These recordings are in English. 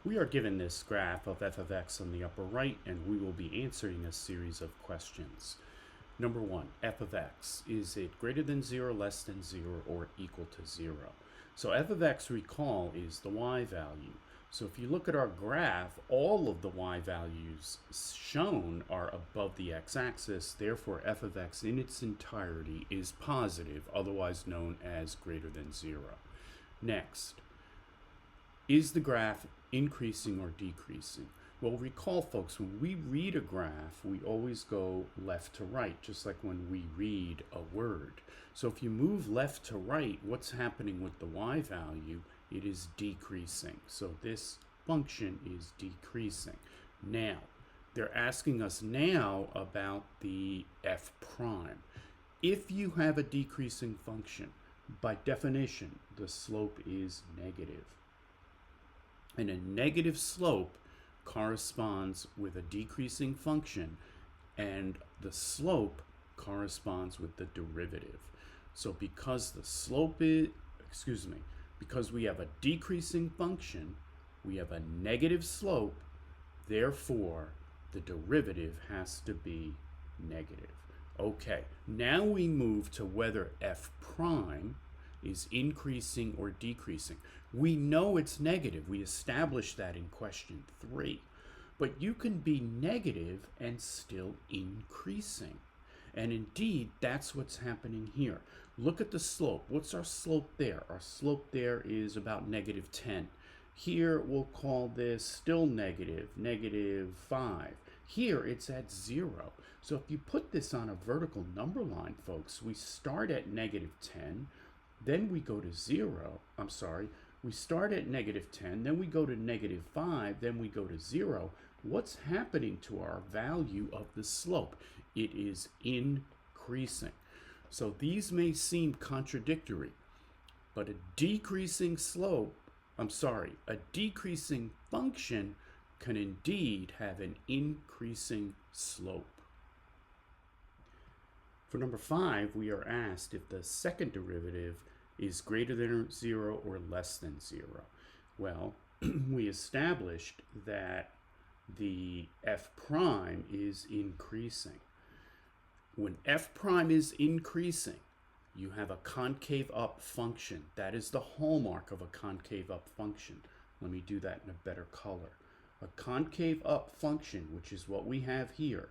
We are given this graph of f of x on the upper right, and we will be answering a series of questions. Number one, f of x, is it greater than 0, less than 0, or equal to 0? So f of x, recall, is the y value. So if you look at our graph, all of the y values shown are above the x-axis. Therefore, f of x in its entirety is positive, otherwise known as greater than 0. Next, is the graph increasing or decreasing? Well, recall, folks, when we read a graph, we always go left to right, just like when we read a word. So if you move left to right, what's happening with the y value? It is decreasing. So this function is decreasing. Now, they're asking us now about the f prime. If you have a decreasing function, by definition, the slope is negative. And a negative slope corresponds with a decreasing function, and the slope corresponds with the derivative. So because the slope is, because we have a decreasing function, we have a negative slope, therefore the derivative has to be negative. Okay, now we move to whether f prime is increasing or decreasing. We know it's negative. We established that in question 3. But you can be negative and still increasing. And indeed, that's what's happening here. Look at the slope. What's our slope there? Our slope there is about negative 10. Here, we'll call this still negative, negative 5. Here, it's at 0. So if you put this on a vertical number line, folks, we start at negative 10, then we go to 0. We start at negative 10, then we go to negative 5, then we go to 0. What's happening to our value of the slope? It is increasing. So these may seem contradictory, but a decreasing function can indeed have an increasing slope. For number 5, we are asked if the second derivative is greater than 0 or less than 0. Well, we established that the f prime is increasing. When f prime is increasing, you have a concave up function. That is the hallmark of a concave up function. Let me do that in a better color. A concave up function, which is what we have here,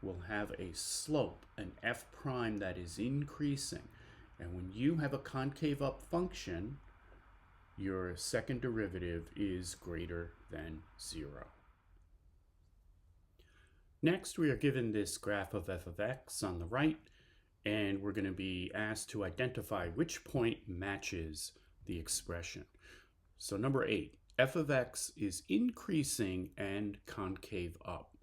will have a slope, an f prime that is increasing. And when you have a concave up function, your second derivative is greater than 0. Next, we are given this graph of f of x on the right, and we're going to be asked to identify which point matches the expression. So number 8, f of x is increasing and concave up.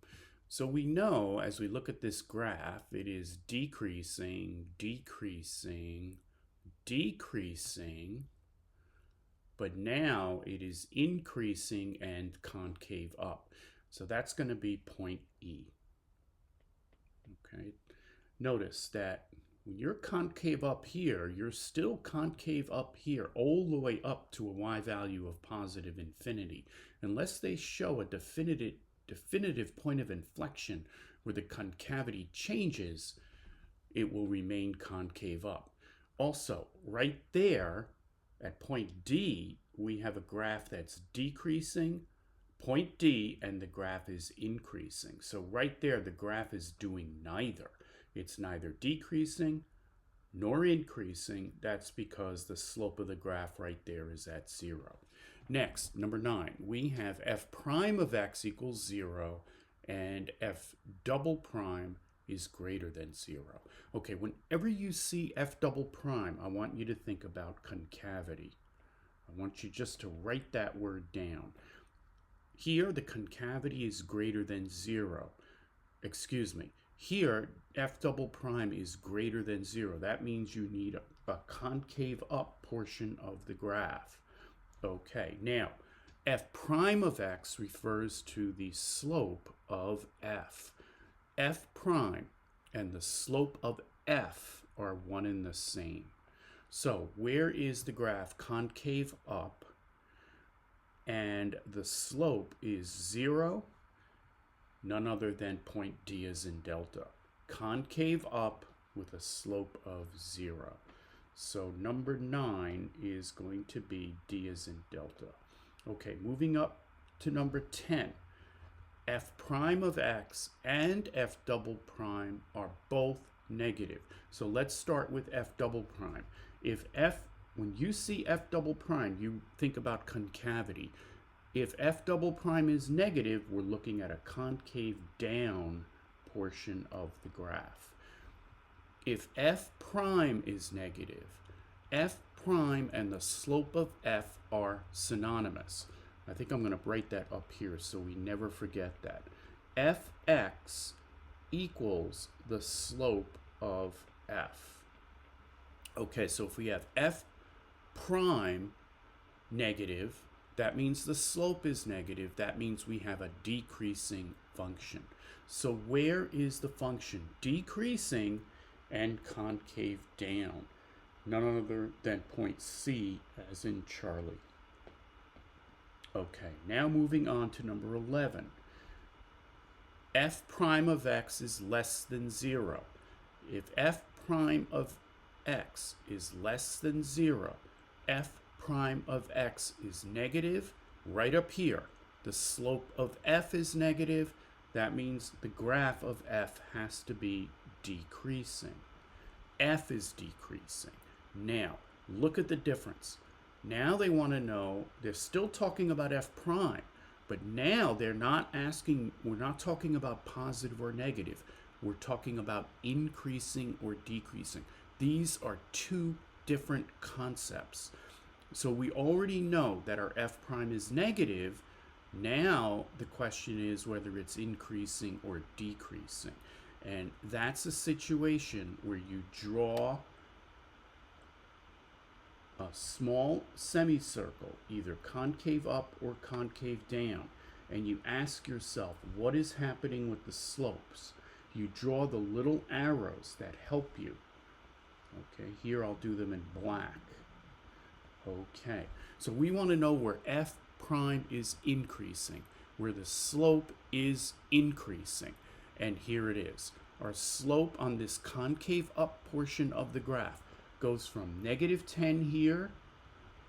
So we know as we look at this graph, it is decreasing, decreasing, decreasing, but now it is increasing and concave up. So that's going to be point E. Okay. Notice that when you're concave up here, you're still concave up here all the way up to a y value of positive infinity. Unless they show a definitive point of inflection where the concavity changes, it will remain concave up. Also, right there at point D, we have a graph that's decreasing, point D, and the graph is increasing. So right there, the graph is doing neither. It's neither decreasing nor increasing. That's because the slope of the graph right there is at 0. Next, number 9, we have f prime of x equals 0 and f double prime is greater than 0. Okay, whenever you see f double prime, I want you to think about concavity. I want you just to write that word down. Here, the concavity is greater than 0. Here, f double prime is greater than 0. That means you need a concave up portion of the graph. Okay, now, f prime of x refers to the slope of f. F prime and the slope of f are one and the same. So where is the graph concave up? and the slope is 0, none other than point D as in delta. Concave up with a slope of 0. So number 9 is going to be D as in delta. Okay, moving up to number 10. F prime of x and f double prime are both negative. So let's start with f double prime. When you see f double prime, you think about concavity. If f double prime is negative, we're looking at a concave down portion of the graph. If f prime is negative, f prime and the slope of f are synonymous. I think I'm going to write that up here so we never forget that. Fx equals the slope of f. Okay, so if we have f prime negative, that means the slope is negative. That means we have a decreasing function. So where is the function? Decreasing and concave down. None other than point C as in Charlie. Okay, now moving on to number 11. F prime of x is less than 0. If f prime of x is less than 0, f prime of x is negative, right up here. The slope of f is negative. That means the graph of f has to be decreasing. F is decreasing. Now, look at the difference. Now they want to know, they're still talking about f prime, but now they're not asking, we're not talking about positive or negative. We're talking about increasing or decreasing. These are two different concepts. So we already know that our f prime is negative. Now the question is whether it's increasing or decreasing. And that's a situation where you draw a small semicircle, either concave up or concave down, and you ask yourself, what is happening with the slopes? You draw the little arrows that help you. Okay, here I'll do them in black. Okay, so we want to know where f prime is increasing, where the slope is increasing. And here it is. Our slope on this concave up portion of the graph goes from negative 10 here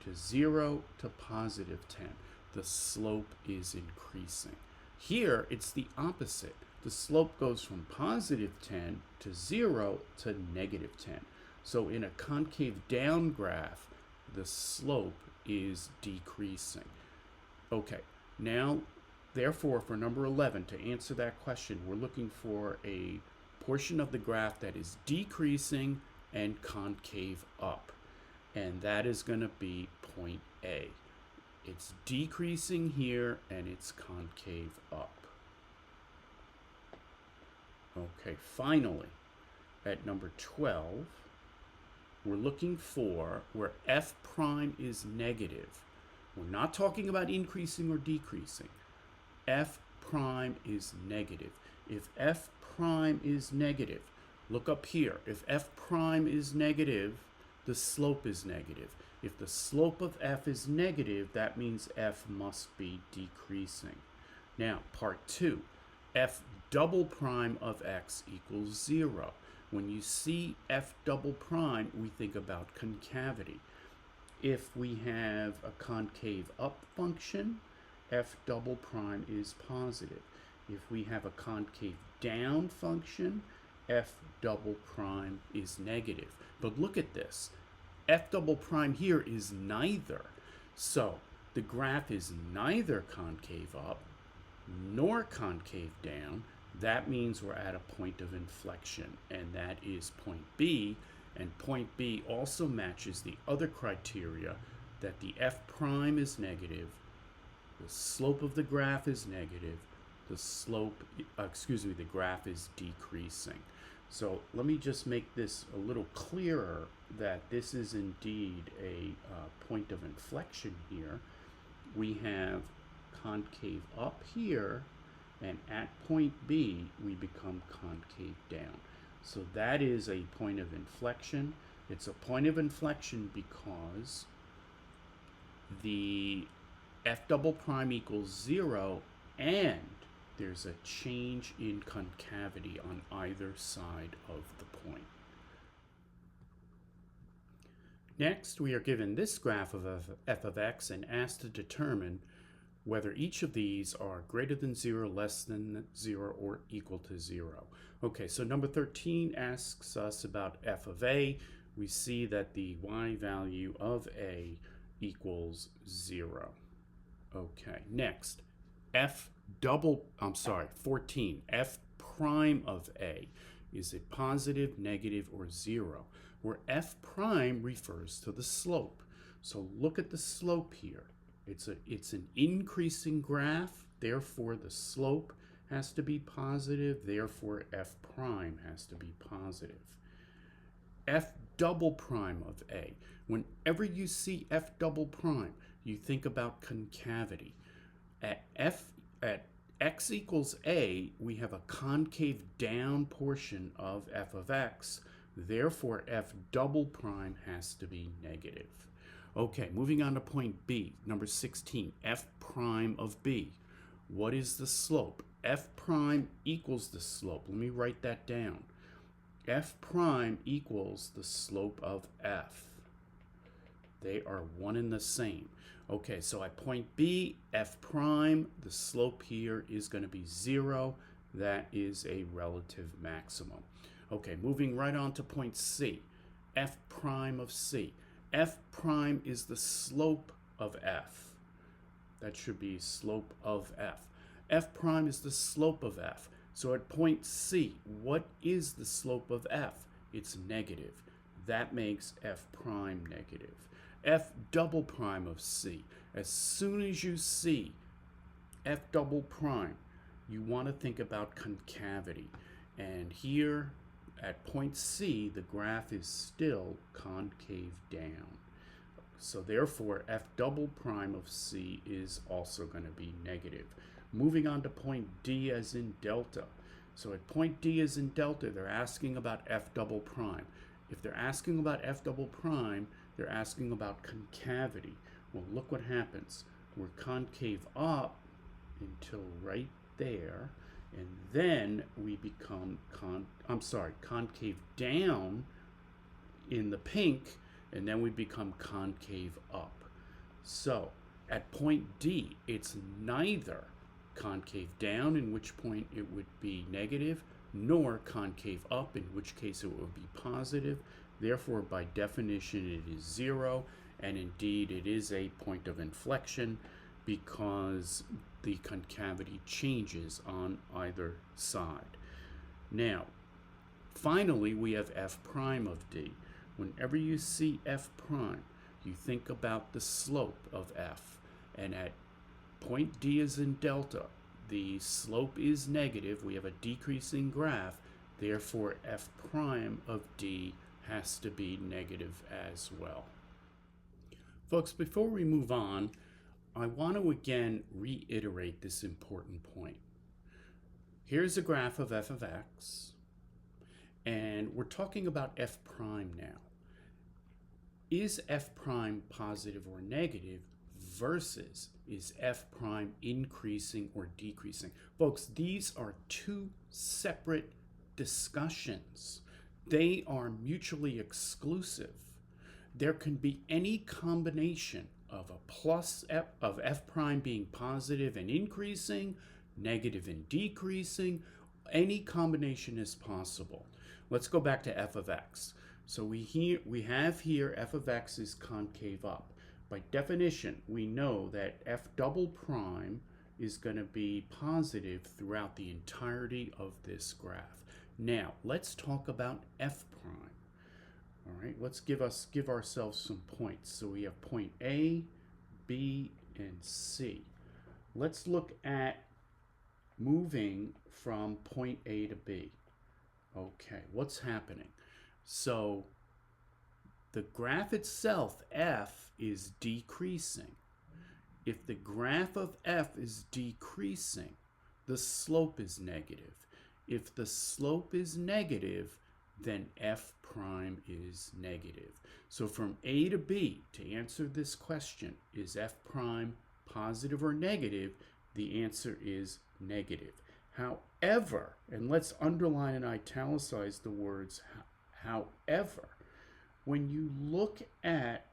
to 0 to positive 10. The slope is increasing. Here, it's the opposite. The slope goes from positive 10 to 0 to negative 10. So in a concave down graph, the slope is decreasing. Okay, now, therefore, for number 11, to answer that question, we're looking for a portion of the graph that is decreasing and concave up. And that is going to be point A. It's decreasing here and it's concave up. Okay, finally, at number 12, we're looking for where f prime is negative. We're not talking about increasing or decreasing. F prime is negative. If f prime is negative, look up here. If f prime is negative, the slope is negative. If the slope of f is negative, that means f must be decreasing. Now, part 2. F double prime of x equals 0. When you see f double prime, we think about concavity. If we have a concave up function, f double prime is positive. If we have a concave down function, f double prime is negative. But look at this. F double prime here is neither. So the graph is neither concave up nor concave down. That means we're at a point of inflection, and that is point B. And point B also matches the other criteria that the f prime is negative, the slope of the graph is negative, the graph is decreasing. So let me just make this a little clearer that this is indeed a point of inflection here. We have concave up here, and at point B, we become concave down. So that is a point of inflection. It's a point of inflection because the f double prime equals 0, and there's a change in concavity on either side of the point. Next, we are given this graph of f of x and asked to determine whether each of these are greater than 0, less than 0, or equal to 0. Okay, so number 13 asks us about f of a. We see that the y value of a equals 0. Okay, next, 14, f prime of a. Is it positive, negative, or 0? Where f prime refers to the slope. So look at the slope here. It's an increasing graph, therefore the slope has to be positive, therefore f prime has to be positive. F double prime of a. Whenever you see f double prime, you think about concavity. At x equals a, we have a concave down portion of f of x, therefore f double prime has to be negative. Okay, moving on to point B, number 16, f prime of b. What is the slope? F prime equals the slope. Let me write that down. F prime equals the slope of f. They are one and the same. Okay, so at point B, f prime, the slope here is going to be 0. That is a relative maximum. Okay, moving right on to point C, f prime of c. F prime is the slope of f. That should be slope of f. F prime is the slope of f. So at point C, what is the slope of f? It's negative. That makes f prime negative. F double prime of c. As soon as you see f double prime, you want to think about concavity. And here at point C, the graph is still concave down. So therefore, f double prime of c is also going to be negative. Moving on to point D as in delta. So at point D as in delta, they're asking about f double prime. If they're asking about f double prime, they're asking about concavity. Well, look what happens. We're concave up until right there, and then we become concave down in the pink, and then we become concave up. So at point D, it's neither concave down, in which point it would be negative, nor concave up, in which case it would be positive. Therefore, by definition, it is 0, and indeed it is a point of inflection because the concavity changes on either side. Now, finally, we have f prime of d. Whenever you see f prime, you think about the slope of f, and at point D as in delta, the slope is negative. We have a decreasing graph. Therefore, f prime of d has to be negative as well. Folks, before we move on, I want to again reiterate this important point. Here's a graph of f of x, and we're talking about f prime now. Is f prime positive or negative versus is f prime increasing or decreasing? Folks, these are two separate discussions. They are mutually exclusive. There can be any combination of a plus f, of f prime being positive and increasing, negative and decreasing. Any combination is possible. Let's go back to f of x. So we have here f of x is concave up. By definition, we know that f double prime is going to be positive throughout the entirety of this graph. Now, let's talk about f prime. All right, let's give ourselves some points. So we have point A, B, and C. Let's look at moving from point A to B. Okay, what's happening? So the graph itself, f, is decreasing. If the graph of f is decreasing, the slope is negative. If the slope is negative, then f prime is negative. So from A to B, to answer this question, is f prime positive or negative, the answer is negative. However, and let's underline and italicize the words however, when you look at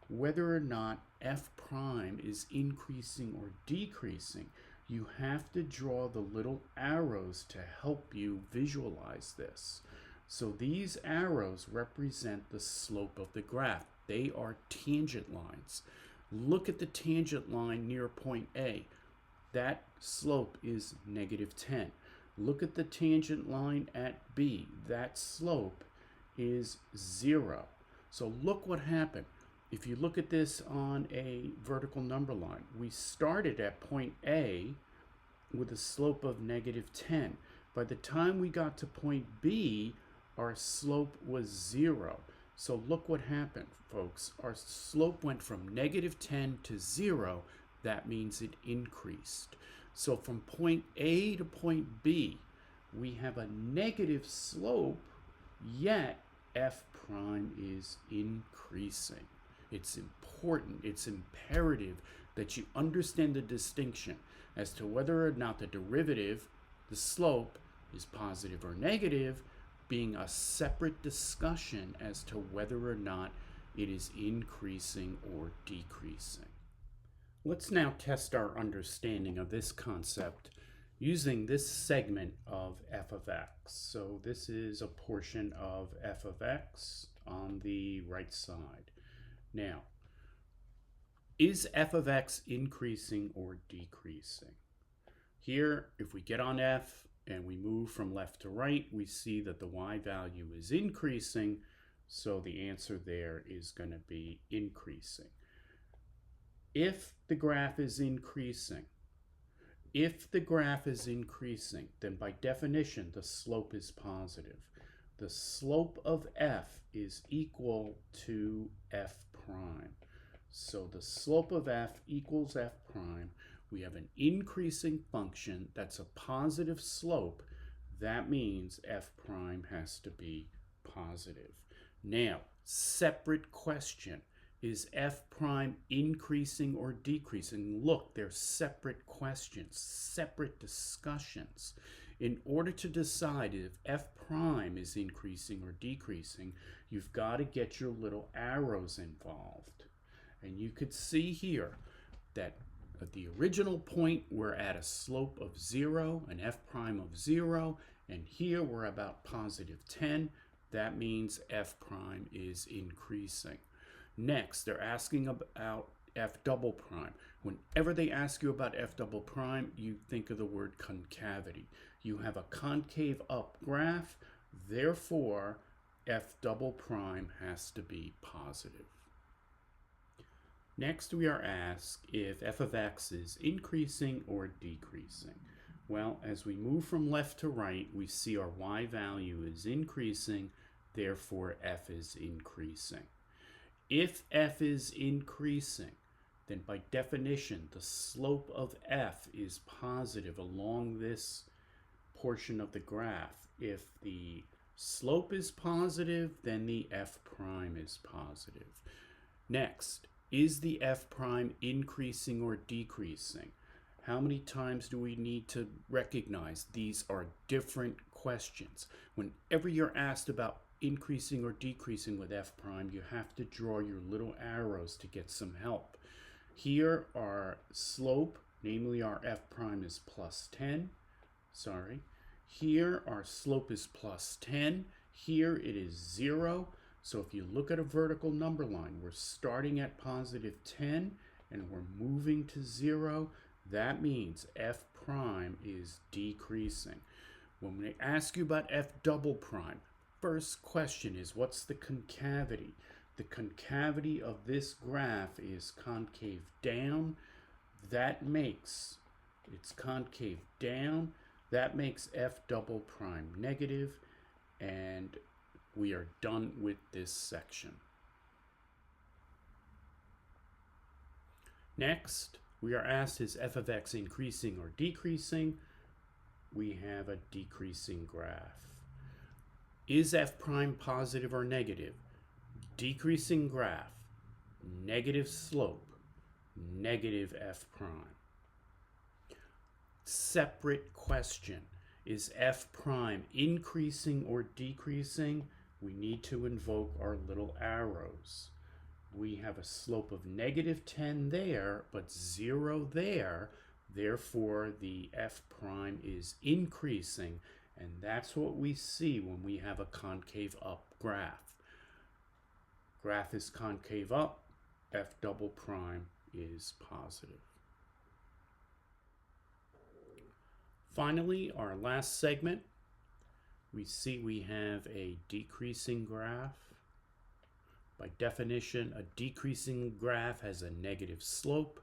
whether or not f prime is increasing or decreasing, you have to draw the little arrows to help you visualize this. So these arrows represent the slope of the graph. They are tangent lines. Look at the tangent line near point A. That slope is negative 10. Look at the tangent line at B. That slope is 0. So look what happened. If you look at this on a vertical number line, we started at point A with a slope of negative 10. By the time we got to point B, our slope was 0. So look what happened, folks. Our slope went from negative 10 to 0. That means it increased. So from point A to point B, we have a negative slope, yet f prime is increasing. It's important, it's imperative that you understand the distinction as to whether or not the derivative, the slope, is positive or negative, being a separate discussion as to whether or not it is increasing or decreasing. Let's now test our understanding of this concept using this segment of f of x. So this is a portion of f of x on the right side. Now, is f of x increasing or decreasing? Here, if we get on f and we move from left to right, we see that the y value is increasing, so the answer there is going to be increasing. If the graph is increasing, then by definition, the slope is positive. The slope of f is equal to f prime. So the slope of f equals f prime. We have an increasing function that's a positive slope. That means f prime has to be positive. Now, separate question. Is f prime increasing or decreasing? Look, they're separate questions, separate discussions. In order to decide if f prime is increasing or decreasing, you've got to get your little arrows involved. And you could see here that at the original point, we're at a slope of 0, an f prime of 0, and here we're about positive 10. That means f prime is increasing. Next, they're asking about f double prime. Whenever they ask you about f double prime, you think of the word concavity. You have a concave up graph, therefore f double prime has to be positive. Next, we are asked if f of x is increasing or decreasing. Well, as we move from left to right, we see our y value is increasing, therefore f is increasing. If f is increasing, then by definition, the slope of f is positive along this portion of the graph. If the slope is positive, then the f prime is positive. Next, is the f prime increasing or decreasing? How many times do we need to recognize these are different questions? Whenever you're asked about increasing or decreasing with f prime, you have to draw your little arrows to get some help. Here our slope, namely our f prime, is plus 10. Here our slope is plus 10. Here it is 0. So if you look at a vertical number line, we're starting at positive 10 and we're moving to 0. That means f prime is decreasing. When they ask you about f double prime, first question is, what's the concavity? The concavity of this graph is concave down. That makes, it's concave down. That makes f double prime negative, and we are done with this section. Next, we are asked, is f of x increasing or decreasing? We have a decreasing graph. Is f prime positive or negative? Decreasing graph, negative slope. negative f prime. Separate question. Is f prime increasing or decreasing? We need to invoke our little arrows. We have a slope of negative 10 there, but 0 there. Therefore, the f prime is increasing, and that's what we see when we have a concave up graph. Graph is concave up, f double prime is positive. Finally, our last segment, we see we have a decreasing graph. By definition, a decreasing graph has a negative slope.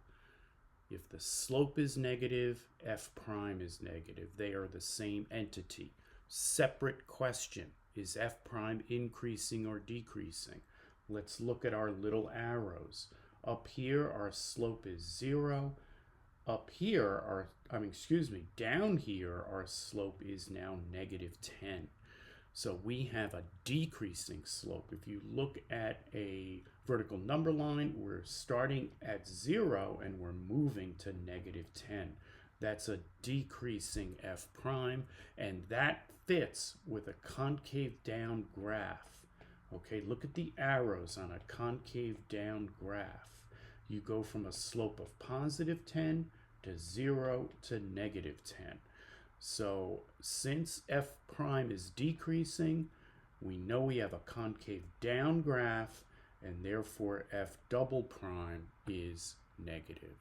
If the slope is negative, f prime is negative. They are the same entity. Separate question, is f prime increasing or decreasing? Let's look at our little arrows. Up here, our slope is 0. Up here, down here, our slope is now negative 10. So we have a decreasing slope. If you look at a vertical number line, we're starting at 0 and we're moving to negative 10. That's a decreasing f prime, and that fits with a concave down graph. Okay, look at the arrows on a concave down graph. You go from a slope of positive 10 to 0 to negative 10. So since f prime is decreasing, we know we have a concave down graph, and therefore f double prime is negative.